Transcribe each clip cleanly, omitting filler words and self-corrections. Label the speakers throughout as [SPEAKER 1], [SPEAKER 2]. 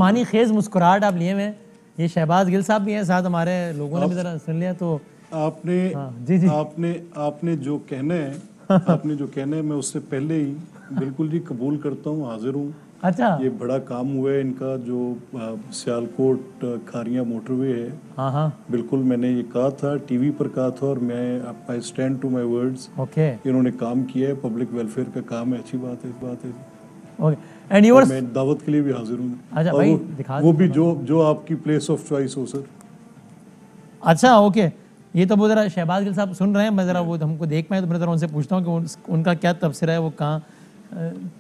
[SPEAKER 1] عرفانی خیز مسکراہٹ آپ لیے ہوئے ہیں. یہ شہباز گل صاحب بھی ہیں ساتھ, ہمارے لوگوں نے بھی ذرا سن لیا. تو
[SPEAKER 2] آپ نے جو کہنا ہے میں اس سے پہلے ہی بالکل جی قبول کرتا ہوں, حاضر ہوں.
[SPEAKER 1] اچھا,
[SPEAKER 2] یہ بڑا کام ہوا ہے ان کا, جو سیالکوٹ کھاریاں موٹر وے ہے.
[SPEAKER 1] ہاں
[SPEAKER 2] بالکل میں نے یہ کہا تھا, ٹی وی پر کہا تھا, اور میں I stand to my words.
[SPEAKER 1] Okay,
[SPEAKER 2] انہوں نے کام کیا ہے, پبلک ویلفیئر کا کام ہے, اچھی بات ہے.
[SPEAKER 1] اوکے, اینڈ یورز
[SPEAKER 2] میں دعوت کے لیے بھی حاضر ہوں.
[SPEAKER 1] اچھا بھائی دکھا
[SPEAKER 2] وہ بھی جو آپ کی پلیس آف چوائس ہو سر.
[SPEAKER 1] اچھا اوکے, یہ تو وہ ذرا شہباز گل صاحب سن رہے ہیں, میں ذرا وہ ہم کو دیکھ پائیں تو میں ذرا ان سے پوچھتا ہوں کہ ان کا کیا تبصرہ ہے, وہ کہاں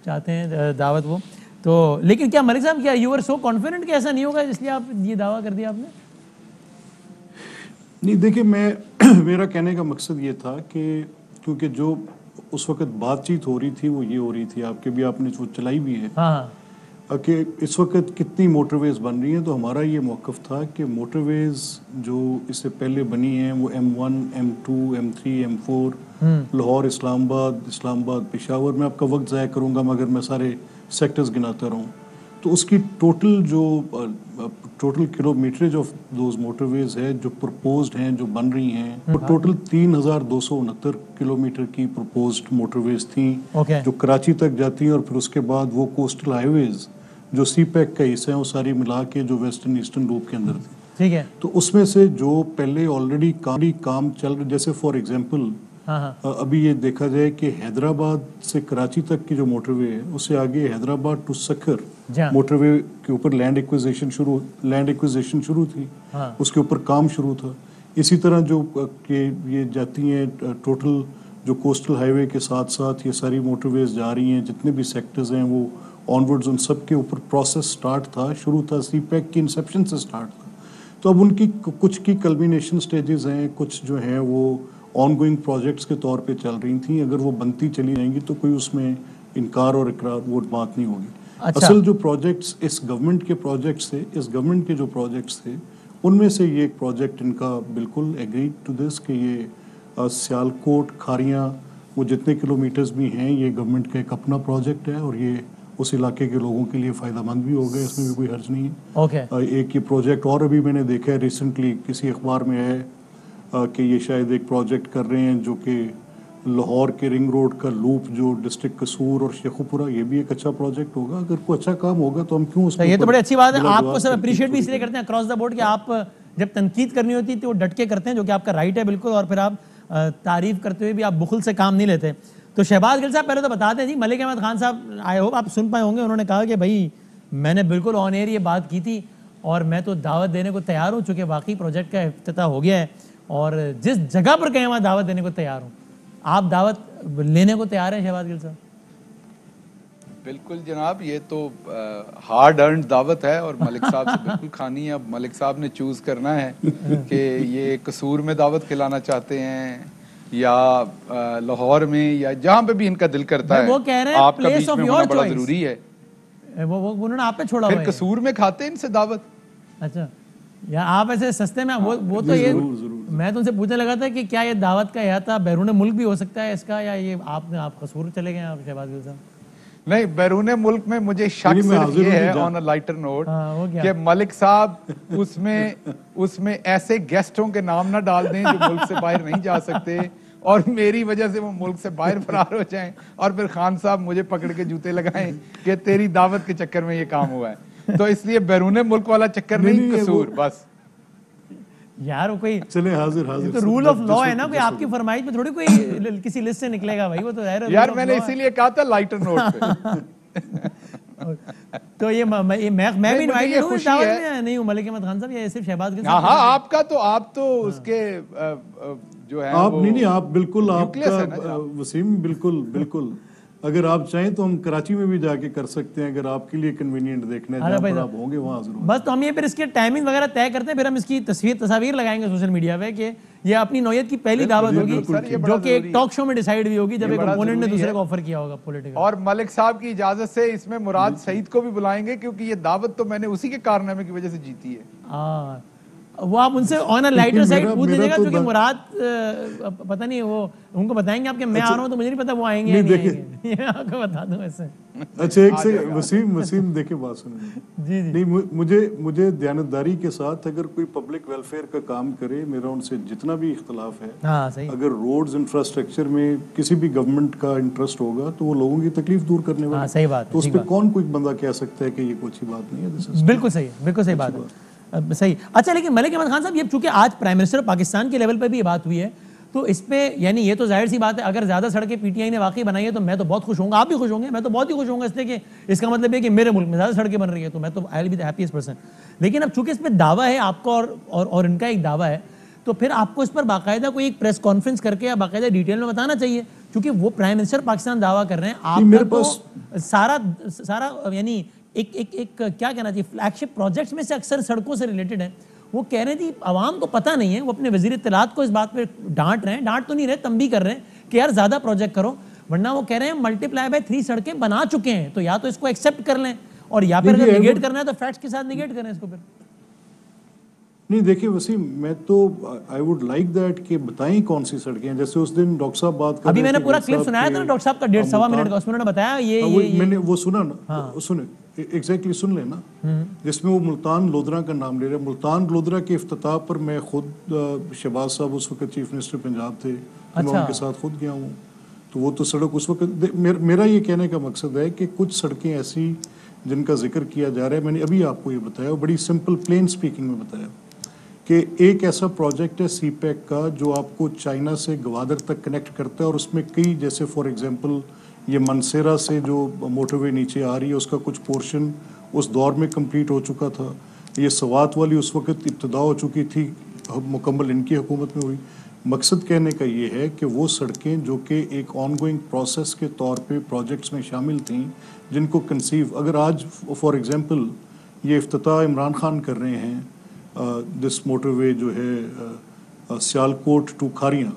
[SPEAKER 1] چاہتے ہیں دعوت وہ. تو لیکن کیا ملک صاحب, کیا یو آر سو کانفیڈنٹ کہ ایسا نہیں ہوگا اس لیے آپ یہ دعویٰ کر دیا آپ نے؟
[SPEAKER 2] نہیں دیکھیں, میرا کہنے کا مقصد یہ تھا کہ کیونکہ جو اس وقت بات چیت ہو رہی تھی وہ یہ ہو رہی تھی, آپ نے وہ چلائی بھی ہے کہ اس وقت کتنی موٹر ویز بن رہی ہیں. تو ہمارا یہ موقف تھا کہ موٹر ویز جو اس سے پہلے بنی ہیں وہ M1, M2, M3, M4, Lahore اسلام آباد پشاور, میں آپ کا وقت ضائع کروں گا مگر میں سارے سیکٹرز گناتا رہوں. تو اس کی ٹوٹل کلومیٹریج آف دوز موٹر ویز ہے جو پرپوزڈ ہیں, جو بن رہی ہیں, وہ ٹوٹل 3269 کلومیٹر کی پرپوزڈ موٹر ویز تھیں جو کراچی تک جاتی ہیں. اور پھر اس کے بعد وہ کوسٹل ہائی ویز جو سی پیک کا حصہ ہیں وہ ساری ملا کے جو ویسٹرن ایسٹرن روٹ کے اندر تھی.
[SPEAKER 1] ٹھیک ہے,
[SPEAKER 2] تو اس میں سے جو پہلے آلریڈی کام چل رہا, جیسے فار ایگزامپل ابھی یہ دیکھا جائے کہ حیدرآباد سے کراچی تک کی جو موٹر وے ہے اس سے آگے حیدرآباد ٹو سکھر موٹر وے کے اوپر لینڈ ایکویزیشن شروع تھی, اس کے اوپر کام شروع تھا. اسی طرح جو کہ یہ جاتی ہیں ٹوٹل جو کوسٹل ہائی وے کے ساتھ ساتھ یہ ساری موٹر ویز جا رہی ہیں, جتنے بھی سیکٹرز ہیں وہ آن ورڈز, ان سب کے اوپر پروسیس سٹارٹ تھا, شروع تھا, سی پیک کی انسیپشن سے سٹارٹ تھا. تو اب ان کی کچھ کی کلمینیشن سٹیجز ہیں, کچھ جو ہیں وہ آن گوئنگ پروجیکٹس کے طور پہ چل رہی تھیں. اگر وہ بنتی چلی جائیں گی تو کوئی اس میں انکار اور اقرار وہ بات نہیں ہوگی. اصل جو پروجیکٹس اس گورنمنٹ کے جو پروجیکٹس تھے ان میں سے یہ ایک پروجیکٹ ان کا بالکل ایگری ٹو دس کہ یہ سیالکوٹ کھاریاں وہ جتنے کلومیٹرز بھی ہیں یہ گورنمنٹ کا ایک اپنا پروجیکٹ ہے, اور یہ اس علاقے کے لوگوں کے لیے فائدہ مند بھی ہوگا, اس میں بھی کوئی حرج نہیں ہے. ایک یہ پروجیکٹ اور ابھی میں نے دیکھا ہے ریسنٹلی کسی اخبار میں ہے کہ یہ شاید ایک پروجیکٹ کر رہے ہیں جو کہ لاہور کے رنگ روڈ کا لوپ جو ڈسٹرکٹ قصور اور شیخوپورہ, یہ بھی ایک اچھا پروجیکٹ ہوگا. اگر کوئی اچھا کام ہوگا تو ہم کیوں اس
[SPEAKER 1] یہ تو بڑی اچھی بات ہے. آپ کو سب اپریشیٹ بھی اس لیے کرتے ہیں اکراس دا بورڈ کہ آپ جب تنقید کرنی ہوتی ہے تو وہ ڈٹ کے کرتے ہیں, جو کہ آپ کا رائٹ ہے بالکل, اور پھر آپ تعریف کرتے ہوئے بھی آپ بخل سے کام نہیں لیتے. تو شہباز گل صاحب پہلے تو بتا دیں جی, ملک احمد خان صاحب آئی ہوپ آپ سن پائے ہوں گے, انہوں نے کہا کہ بھائی میں نے بالکل آن ایئر یہ بات کی تھی اور میں تو دعوت دینے کو تیار ہوں, چونکہ واقعی پروجیکٹ کا افتتاح ہو گیا ہے اور جس جگہ پر کہیں وہاں دعوت دینے کو تیار ہوں. آپ دعوت لینے کو تیار ہیں شہباز گل صاحب؟
[SPEAKER 3] بالکل جناب, یہ تو ہارڈ ارنڈ دعوت ہے اور ملک صاحب سے بالکل کھانی ہے. اب ملک صاحب نے چوز کرنا ہے کہ یہ قصور میں دعوت کھلانا چاہتے ہیں یا لاہور میں یا جہاں پہ بھی ان کا دل کرتا ہے.
[SPEAKER 1] وہ کہہ رہے ہیں
[SPEAKER 3] آپ کا بیچ میں ہونا بڑا ضروری ہے.
[SPEAKER 1] وہ انہوں نے آپ پہ چھوڑا ہوا ہے.
[SPEAKER 3] پھر قصور میں کھاتے ہیں ان سے دعوت.
[SPEAKER 1] اچھا, یا آپ ایسے سستے میں وہ تو یہ میں تو ان سے پوچھنے لگا تھا کہ کیا یہ دعوت کا احاطہ بیرون ملک بھی ہو سکتا ہے اس کا, یا یہ آپ قصور چلے گئے آپ شہباز گل صاحب؟
[SPEAKER 3] نہیں, بیرون ملک میں مجھے شک صرف یہ ہے آن اے لائٹر نوٹ کہ ملک صاحب اس میں ایسے گیسٹوں کے نام نہ ڈال دیں جو ملک سے باہر نہیں جا سکتے اور میری وجہ سے وہ ملک سے باہر فرار ہو جائیں اور پھر خان صاحب مجھے پکڑ کے جوتے لگائیں کہ تیری دعوت کے چکر میں یہ کام ہوا ہے. تو اس لیے بیرون ملک والا چکر نہیں, قصور بس.
[SPEAKER 1] یار وہ کوئی
[SPEAKER 2] چلے حاضر
[SPEAKER 1] تو رول آف لا ہے نا, کوئی آپ کی فرمائش میں تھوڑی کوئی کسی لسٹ سے نکلے گا بھائی. وہ تو
[SPEAKER 3] یار میں نے اسی لیے کہا تھا لائٹر نوٹ پہ.
[SPEAKER 1] تو یہ میں بھی انوائٹ ہوں اس دعوت میں نہیں ہوں ملک احمد خان صاحب, یا صرف شہباز گل صاحب؟
[SPEAKER 3] ہاں آپ کا تو آپ تو اس کے جو ہے
[SPEAKER 2] آپ نہیں, آپ بالکل, آپ کا وسیم بالکل اگر آپ چاہیں تو ہم کراچی میں بھی جا کے کر سکتے ہیں اگر آپ کے لیے کنوینئنٹ دیکھنا ہے, جہاں پر آپ ہوں گے وہاں ضرور.
[SPEAKER 1] بس تو ہم یہ پھر اس کی ٹائمنگ وغیرہ طے کرتے ہیں, پھر ہم اس کی تصاویر لگائیں گے سوشل میڈیا پہ کہ یہ اپنی نوعیت کی پہلی دعوت ہوگی جو کہ ایک ٹاک شو میں ڈیسائیڈ بھی ہوگی جب ایک اپوننٹ نے دوسرے کو آفر کیا ہوگا پولیٹیکل.
[SPEAKER 3] اور ملک صاحب کی اجازت سے اس میں مراد سعید کو بھی بلائیں گے کیونکہ یہ دعوت تو میں نے اسی کے کارنامے کی وجہ سے جیتی ہے.
[SPEAKER 1] وہ آپ ان سے آن اے لائٹر سائڈ پوچھ لیجیے گا, کیونکہ مراد پتہ نہیں وہ ان کو بتائیں گے آپ کہ میں آ رہا ہوں تو مجھے نہیں پتا وہ آئیں گے یا نہیں آئیں گے, یہ آپ کو بتا دوں ایسے.
[SPEAKER 2] اچھا ایک سے وسیم دیکھیں بات سنیں.
[SPEAKER 1] جی جی
[SPEAKER 2] نہیں, مجھے دیانتداری کے ساتھ اگر کوئی پبلک ویلفیئر کا کام کرے, میرا ان سے جتنا بھی اختلاف ہے, اگر روڈز انفراسٹرکچر میں کسی بھی گورنمنٹ کا انٹرسٹ ہوگا تو وہ لوگوں کی تکلیف دور کرنے والا,
[SPEAKER 1] صحیح بات,
[SPEAKER 2] تو اس پہ کون کوئی بندہ کہہ سکتا ہے کہ یہ کوئی اچھی بات نہیں ہے.
[SPEAKER 1] بالکل صحیح, بالکل صحیح بات ہے, صحیح. اچھا لیکن ملک احمد خان صاحب, یہ چونکہ آج پرائم منسٹر پاکستان کے لیول پہ بھی یہ بات ہوئی ہے, تو اس پہ یعنی یہ تو ظاہر سی بات ہے, اگر زیادہ سڑکیں پی ٹی آئی نے واقعی بنائی ہے تو میں تو بہت خوش ہوں گا, آپ بھی خوش ہوں گے, میں تو بہت ہی خوش ہوں گا, اس لیے کہ اس کا مطلب ہے کہ میرے ملک میں زیادہ سڑکیں بن رہی ہیں, تو میں تو I will be the happiest person. لیکن اب چونکہ اس پہ دعویٰ ہے آپ کا اور ان کا ایک دعویٰ ہے, تو پھر آپ کو اس پر باقاعدہ کوئی ایک پریس کانفرنس کر کے یا باقاعدہ ڈیٹیل میں بتانا چاہیے, کیونکہ وہ پرائم منسٹر پاکستان دعویٰ کر رہے ہیں, آپ کا تو سارا یعنی ایک کیا کہنا چاہیے فلیگ شپ پروجیکٹس میں سے اکثر سڑکوں سے ریلیٹڈ ہیں. وہ کہہ رہے تھے عوام کو پتہ نہیں ہے, وہ اپنے وزیر اطلاعات کو اس بات پہ ڈانٹ رہے ہیں, ڈانٹ تو نہیں رہے, تنبیہ کر رہے ہیں کہ یار زیادہ پروجیکٹ کرو, ورنہ وہ کہہ رہے ہیں ملٹی پلائی بائی 3 سڑکیں بنا چکے ہیں, تو یا تو اس کو ایکسیپٹ کر لیں, اور یا پھر اگر نگیٹ کرنا ہے تو فیکٹس کے ساتھ نگیٹ کریں اس کو. پھر
[SPEAKER 2] نہیں دیکھیں وسیم, میں تو آئی ووڈ لائک دیٹ کہ بتائیں کون سی سڑکیں ہیں. جیسے اس دن ڈاکٹر صاحب بات کر رہے تھے,
[SPEAKER 1] ابھی میں نے پورا کلپ سنایا تھا نا ڈاکٹر صاحب کا 1.5 منٹ کا, اس میں انہوں نے بتایا یہ
[SPEAKER 2] میں نے وہ سنا نا, سنیں ایگزیکٹلی سن لیں نا, جس میں وہ ملتان لودھرا کا نام لے رہے ہیں. ملتان لودھرا کے افتتاح پر میں خود, شہباز صاحب اس وقت چیف منسٹر پنجاب تھے, میں ان کے ساتھ خود گیا ہوں. تو وہ تو سڑک اس وقت, میرا یہ کہنے کا مقصد ہے کہ کچھ سڑکیں ایسی جن کا ذکر کیا جا رہا ہے, میں نے ابھی آپ کو یہ بتایا, بڑی سمپل پلین سپیکنگ میں بتایا کہ ایک ایسا پروجیکٹ ہے سی پیک کا جو آپ کو چائنا سے گوادر تک کنیکٹ کرتا ہے, اور اس میں کئی, جیسے فار ایگزامپل یہ منسیرا سے جو موٹر وے نیچے آ رہی ہے اس کا کچھ پورشن اس دور میں کمپلیٹ ہو چکا تھا. یہ سوات والی اس وقت ابتدا ہو چکی تھی, مکمل ان کی حکومت میں ہوئی. مقصد کہنے کا یہ ہے کہ وہ سڑکیں جو کہ ایک آن گوئنگ پروسیس کے طور پہ پروجیکٹس میں شامل تھیں, جن کو کنسیو, اگر آج فار ایگزامپل یہ افتتاح عمران خان کر رہے ہیں, دس موٹر وے جو ہے سیالکوٹ ٹو کھاریاں,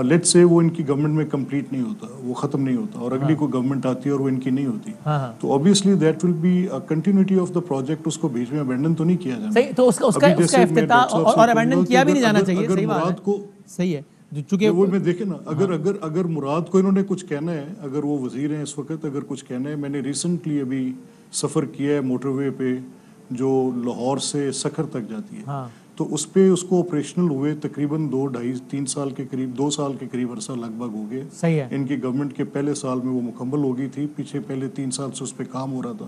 [SPEAKER 2] لیٹ سے وہ ان کی گورنمنٹ میں کمپلیٹ نہیں ہوتا, وہ ختم نہیں ہوتا, اور اگلی کوئی گورنمنٹ آتی ہے اور وہ ان کی نہیں ہوتی, تو obviously that will be a continuity of the project. اس کو بیچ میں ابینڈن تو نہیں کیا جانا.
[SPEAKER 1] صحیح, تو اس کا افتتاح اور ابینڈن کیا بھی نہیں جانا چاہیے. صحیح بات ہے, صحیح ہے. چونکہ
[SPEAKER 2] وہ میں دیکھیں نا, اگر مراد کو انہوں نے کچھ کہنا ہے, اگر وہ وزیر ہیں اس وقت, اگر کچھ کہنا ہے, میں نے ریسنٹلی ابھی سفر کیا ہے موٹر وے پہ جو لاہور سے سکھر تک جاتی ہے, تو اس پہ اس کو آپریشنل ہوئے تقریباً 2-2.5-3 سال کے قریب, 2 سال کے قریب عرصہ لگ بھگ ہو گئے.
[SPEAKER 1] صحیح ہے.
[SPEAKER 2] ان کی گورنمنٹ کے پہلے سال میں وہ مکمل ہو گئی تھی, پیچھے پہلے 3 سال سے اس پہ کام ہو رہا تھا.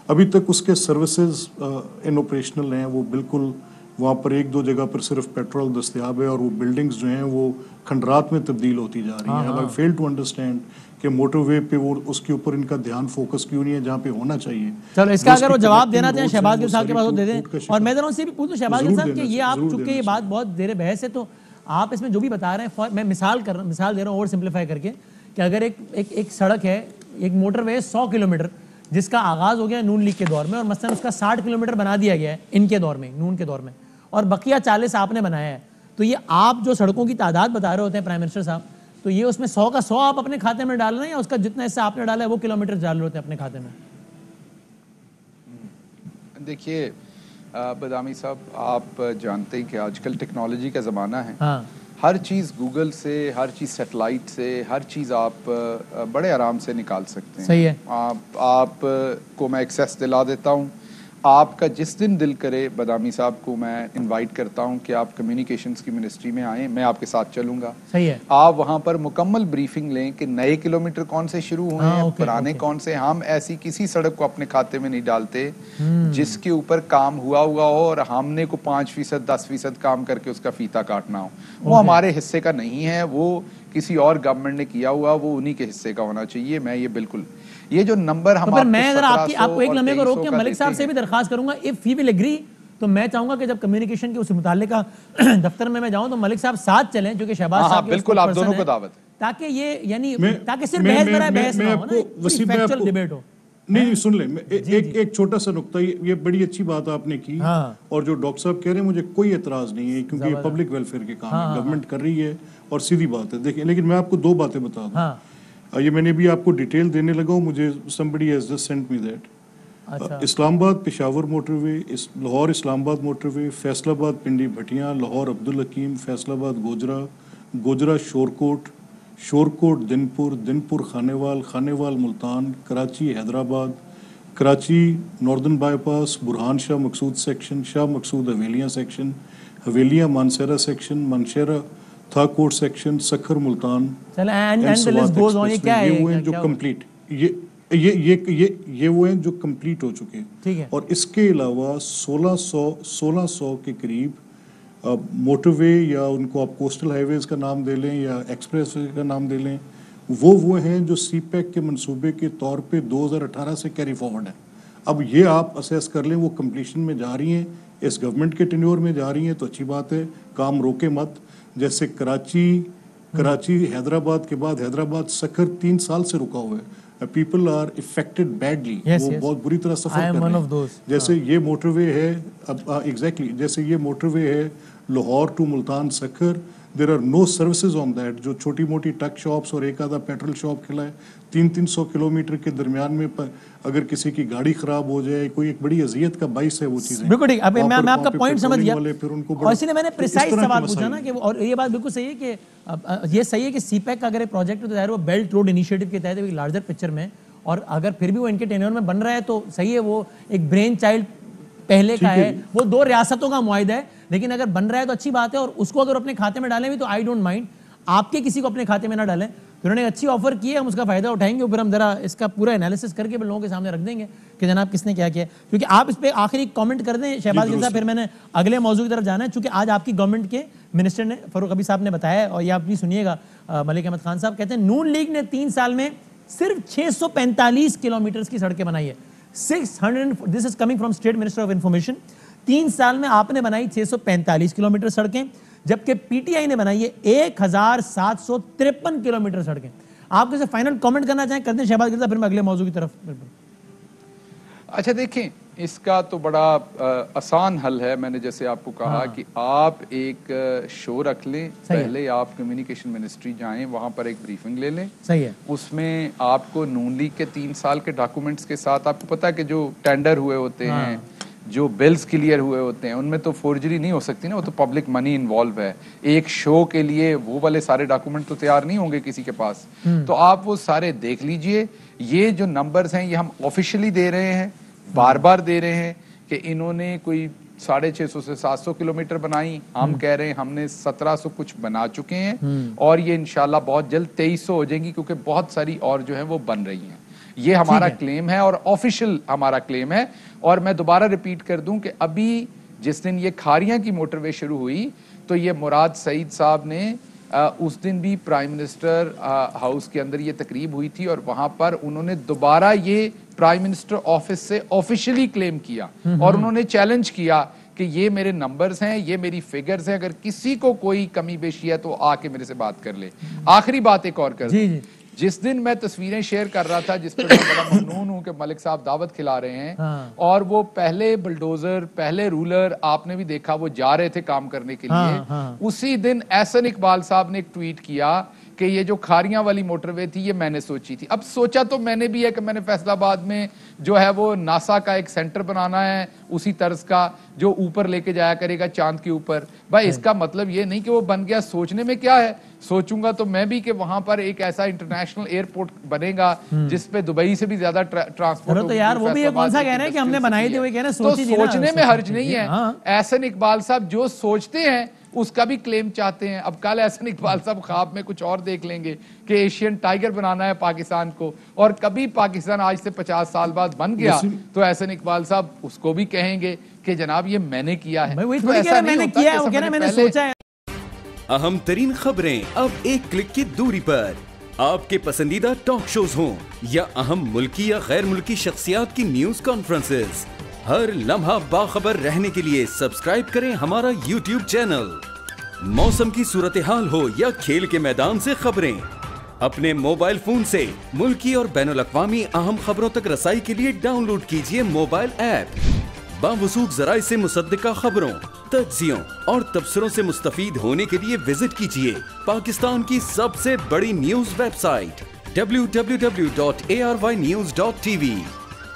[SPEAKER 2] ابھی تک اس کے سروسز ان آپریشنل ہیں, وہ بالکل وہاں پر 1-2 جگہ پر صرف پیٹرول دستیاب ہے, اور وہ بلڈنگز جو ہیں وہ کھنڈرات میں تبدیل ہوتی جا رہی ہیں. آئی فیل ٹو انڈرسٹینڈ کہ موٹر وے پہ وہ اس کے اوپر ان کا دھیان فوکس کیوں نہیں ہے جہاں پہ ہونا چاہیے.
[SPEAKER 1] چلو اس کا اگر وہ جواب دینا چاہیں شہباز گل صاحب کے پاس دے دیں, اور میں ذرا ان سے بھی پوچھوں شہباز گل صاحب کہ یہ آپ چونکہ یہ بات بہت زیر بحث ہے, تو آپ اس میں جو بھی بتا رہے ہیں, میں مثال دے رہا ہوں اوور سمپلیفائی کر کے, کہ اگر ایک سڑک ہے, ایک موٹر وے 100 کلومیٹر جس کا آغاز ہو گیا نون لیگ کے دور میں, اور مثلا اس کا 60 کلومیٹر بنا دیا گیا ہے ان کے دور میں, نون کے دور میں, اور بقیہ 40 آپ نے بنایا ہے, تو یہ آپ جو سڑکوں کی تعداد بتا رہے ہوتے ہیں پرائم منسٹر صاحب, تو یہ اس میں 100 کا 100 آپ اپنے کھاتے میں ڈال رہے ہیں, یا اس کا جتنا حصہ آپ نے ڈالا ہے وہ کلومیٹر ڈال رہے ہوتے ہیں اپنے کھاتے میں؟
[SPEAKER 3] دیکھیے بدامی صاحب, آپ جانتے ہیں کہ آج کل ٹیکنالوجی کا زمانہ ہے, ہر چیز گوگل سے, ہر چیز سیٹلائٹ سے, ہر چیز آپ بڑے آرام سے نکال سکتے ہیں.
[SPEAKER 1] صحیح ہے.
[SPEAKER 3] آپ کو میں ایکسیس دلا دیتا ہوں, آپ کا جس دن دل کرے بدامی صاحب کو میں انوائٹ کرتا ہوں کہ آپ کمیونیکیشنز کی منسٹری میں آئیں, میں آپ کے ساتھ چلوں گا.
[SPEAKER 1] صحیح ہے.
[SPEAKER 3] آپ وہاں پر مکمل بریفنگ لیں کہ نئے کلومیٹر کون سے شروع ہوئے ہیں, پرانے کون سے. ہم ایسی کسی سڑک کو اپنے کھاتے میں نہیں ڈالتے جس کے اوپر کام ہوا ہو اور ہم نے کو 5% 10% کام کر کے اس کا فیتا کاٹنا ہو. وہ ہمارے حصے کا نہیں ہے, وہ کسی اور گورنمنٹ نے کیا ہوا, وہ انہی کے حصے کا ہونا چاہیے. میں یہ بالکل یہ جو نمبر ہم
[SPEAKER 1] میں اگر آپ کو ایک لمحے کو روک کے ملک صاحب سے بھی درخواست کروں گا, if he will agree, تو میں چاہوں گا کہ جب کمیونیکیشن کے اس متعلقہ دفتر میں جاؤں تو ملک صاحب ساتھ چلیں, جو کہ شہباز صاحب
[SPEAKER 3] بالکل آپ دونوں کو دعوت,
[SPEAKER 1] تاکہ یہ یعنی تاکہ صرف بحث نہ ہو نا, فیکچوئل ڈیبیٹ ہو.
[SPEAKER 2] نہیں سن لیں, ایک چھوٹا سا نقطہ, یہ بڑی اچھی بات آپ نے کی, اور جو ڈاکٹر صاحب کہہ رہے ہیں مجھے کوئی اعتراض نہیں ہے, کیونکہ یہ پبلک ویلفیئر کے کام ہے, گورنمنٹ کر رہی ہے, اور سیدھی بات ہے. دیکھیں, لیکن میں آپ کو 2 باتیں بتا دوں, یہ میں نے بھی آپ کو ڈیٹیل دینے لگا ہوں, مجھے somebody has just sent me that. اسلام آباد پشاور موٹر وے، لاہور اسلام آباد موٹر وے، فیصل آباد Pindi Bhattian, Lahore Abdul Hakim, Faisalabad Gojra, Gojra Shorkot, Shorkot Dinpur, Dinpur Khanewal, Khanewal Multan, Karachi Hyderabad, Karachi northern bypass, Burhan Shah Maqsood section, Shah Maqsood Havelian section, Havelian Mansehra section, Mansehra Thakot section, Sukkur Multan, یہ وہ ہیں جو کمپلیٹ، یہ وہ ہیں جو کمپلیٹ ہو چکے ہیں. اور اس کے علاوہ 1600 کے قریب موٹر وے، یا ان کو آپ کوسٹل ہائی ویز کا نام دے لیں یا ایکسپریس وے کا نام دے لیں، وہ ہیں جو سی پیک کے منصوبے کے طور پہ 2018 سے کیری فارورڈ ہیں. اب یہ آپ اسیس کر لیں، وہ کمپلیشن میں جا رہی ہیں، اس گورنمنٹ کے ٹینیور میں جا رہی ہیں تو اچھی بات ہے، کام روکے مت. جیسے کراچی حیدرآباد کے بعد حیدرآباد سکھر 3 سال سے رکا ہوا ہے. پیپل آر افیکٹڈ بیڈلی، وہ بہت بری طرح سفر کر رہے ہیں. جیسے یہ موٹر وے ہے، ایگزیکٹلی جیسے یہ موٹر وے ہے Lahore to Multan Sukkur, there are no services on that. جو چھوٹی موٹی ٹک شاپس اور ایک آدھا پیٹرول شاپ کھلا ہے، 300 کلومیٹر کے درمیان میں اگر کسی کی گاڑی خراب ہو جائے، کوئی ایک بڑی اذیت کا باعث ہے وہ چیزیں.
[SPEAKER 1] بالکل ٹھیک. اب میں آپ کا پوائنٹ سمجھ گیا، اور اسی لیے میں نے پریسائز سوال پوچھا نا کہ اور یہ بات بالکل صحیح ہے کہ یہ صحیح ہے کہ سی پیک کا اگر پروجیکٹ ہے تو ظاہر وہ بیلٹ روڈ انیشیٹو کے تحت ایک لارجر پکچر میں، اور اگر پھر بھی وہ ان کے ٹینیور میں بن رہا ہے تو صحیح ہے، وہ ایک برین چائلڈ پہلے کا ہے، وہ 2 ریاستوں کا معاہدہ ہے، لیکن اگر بن رہا ہے تو اچھی بات ہے. اور اس کو اگر اپنے کھاتے میں ڈالیں بھی تو آئی ڈونٹ مائنڈ. آپ کے کسی کو اپنے کھاتے میں نہ ڈالیں. انہوں نے اچھی آفر کی ہے، ہم اس کا فائدہ اٹھائیں گے، پھر ہم ذرا اس کا پورا انالیسس کر کے لوگوں کے سامنے رکھ دیں گے کہ جناب کس نے کیا کیا. کیونکہ آپ اس پہ آخری کامنٹ کر دیں شہباز گل صاحب، پھر میں نے اگلے موضوع کی طرف جانا ہے. چونکہ آج آپ کی گورنمنٹ کے منسٹر نے، فاروق ابی صاحب نے بتایا، اور یہ آپ بھی سنیے گا، ملک احمد خان صاحب کہتے ہیں نون لیگ نے 3 سال میں صرف 645 کلومیٹرز کی سڑکیں بنائی ہے. 600، this is coming from state minister of information. 3 سال میں آپ نے بنائی 645 کلومیٹر سڑکیں، جبکہ پی ٹی آئی نے بنائی ہے 1753 کلومیٹر سڑکیں. آپ کیسے فائنل کامنٹ کرنا چاہیں کرتے ہیں شہباز گل صاحب، پھر میں اگلے موضوع کی طرف.
[SPEAKER 3] اچھا دیکھیں، اس کا تو بڑا آسان حل ہے. میں نے جیسے آپ کو کہا کہ آپ ایک شو رکھ لیں، پہلے آپ کمیونیکیشن منسٹری جائیں، وہاں پر ایک بریفنگ لے لیں.
[SPEAKER 1] صحیح ہے.
[SPEAKER 3] اس میں آپ کو نون لیگ کے 3 سال کے ڈاکومنٹس کے ساتھ، آپ کو پتا ہے کہ جو ٹینڈر ہوئے ہوتے ہیں، جو بلز کلیئر ہوئے ہوتے ہیں، ان میں تو فورجری نہیں ہو سکتی نا، وہ تو پبلک منی انوالو ہے. ایک شو کے لیے وہ والے سارے ڈاکومنٹ تو تیار نہیں ہوں گے کسی کے پاس. تو آپ وہ سارے دیکھ لیجئے. یہ جو نمبرز ہیں یہ ہم آفیشلی دے رہے ہیں، بار بار دے رہے ہیں کہ انہوں نے کوئی 650 سے 700 کلومیٹر بنائی. ہم کہہ رہے ہیں ہم نے 1700 کچھ بنا چکے ہیں، اور یہ انشاءاللہ بہت جلد 2300 ہو جائیں گی، کیونکہ بہت ساری اور جو ہیں وہ بن رہی ہیں. یہ ہمارا کلیم ہے اور آفیشل ہمارا کلیم ہے. اور میں دوبارہ ریپیٹ کر دوں کہ ابھی جس دن یہ کھاریاں کی موٹر وے شروع ہوئی تو یہ مراد سعید صاحب نے اس دن بھی پرائم منسٹر ہاؤس کے اندر یہ تقریب ہوئی تھی، اور وہاں پر انہوں نے دوبارہ یہ پرائم منسٹر آفس سے آفیشلی کلیم کیا، اور انہوں نے چیلنج کیا کہ یہ میرے نمبرز ہیں، یہ میری فگرز ہیں، اگر کسی کو کوئی کمی بیشی ہے تو آ کے میرے سے بات کر لے. آخری بات ایک اور کر دوں، جس دن میں تصویریں شیئر کر رہا تھا، جس پر میں بڑا ممنون ہوں کہ ملک صاحب دعوت کھلا رہے ہیں، اور وہ پہلے بلڈوزر، پہلے رولر آپ نے بھی دیکھا وہ جا رہے تھے کام کرنے کے لیے. اسی دن احسن اقبال صاحب نے ایک ٹویٹ کیا کہ یہ جو کھاریاں والی موٹر وے تھی یہ میں نے سوچی تھی. اب سوچا تو میں نے بھی ہے کہ میں نے فیصل آباد میں جو ہے وہ ناسا کا ایک سینٹر بنانا ہے، اسی طرز کا جو اوپر لے کے جایا کرے گا چاند کے اوپر. بھائی اس کا مطلب یہ نہیں کہ وہ بن گیا. سوچنے میں کیا ہے، سوچوں گا تو میں بھی کہ وہاں پر ایک ایسا انٹرنیشنل ایئرپورٹ بنے گا جس پہ دبئی سے بھی زیادہ ٹرانسپورٹ ہوگا.
[SPEAKER 1] تو یار وہ بھی کون سا کہہ رہے ہیں کہ ہم نے بنائی تھی، وہ کہہ رہے ہیں
[SPEAKER 3] تو سوچنے میں حرج نہیں ہے. احسن اقبال صاحب جو سوچتے ہیں اس کا بھی کلیم چاہتے ہیں. اب کل احسن اقبال صاحب خواب میں کچھ اور دیکھ لیں گے کہ ایشین ٹائیگر بنانا ہے پاکستان کو، اور کبھی پاکستان آج سے 50 سال بعد بن گیا تو احسن اقبال صاحب اس کو بھی کہیں گے کہ جناب یہ میں نے کیا ہے.
[SPEAKER 4] اہم ترین خبریں اب ایک کلک کی دوری پر. آپ کے پسندیدہ ٹاک شوز ہوں یا اہم ملکی یا غیر ملکی شخصیات کی نیوز کانفرنسز، ہر لمحہ باخبر رہنے کے لیے سبسکرائب کریں ہمارا یوٹیوب چینل. موسم کی صورتحال ہو یا کھیل کے میدان سے خبریں، اپنے موبائل فون سے ملکی اور بین الاقوامی اہم خبروں تک رسائی کے لیے ڈاؤن لوڈ کیجیے موبائل ایپ. باوثوق ذرائع سے مصدقہ خبروں، تجزیوں اور تبصروں سے مستفید ہونے کے لیے وزٹ کیجیے پاکستان کی سب سے بڑی نیوز ویب سائٹ www.arYnews.tv.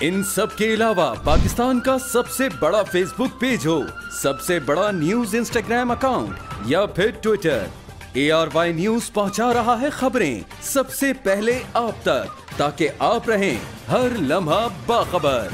[SPEAKER 4] ان سب کے علاوہ پاکستان کا سب سے بڑا فیس بک پیج ہو, سب سے بڑا نیوز انسٹاگرام اکاؤنٹ یا پھر ٹویٹر, ARY نیوز پہنچا رہا ہے خبریں سب سے پہلے آپ تک, تاکہ آپ رہیں ہر لمحہ باخبر.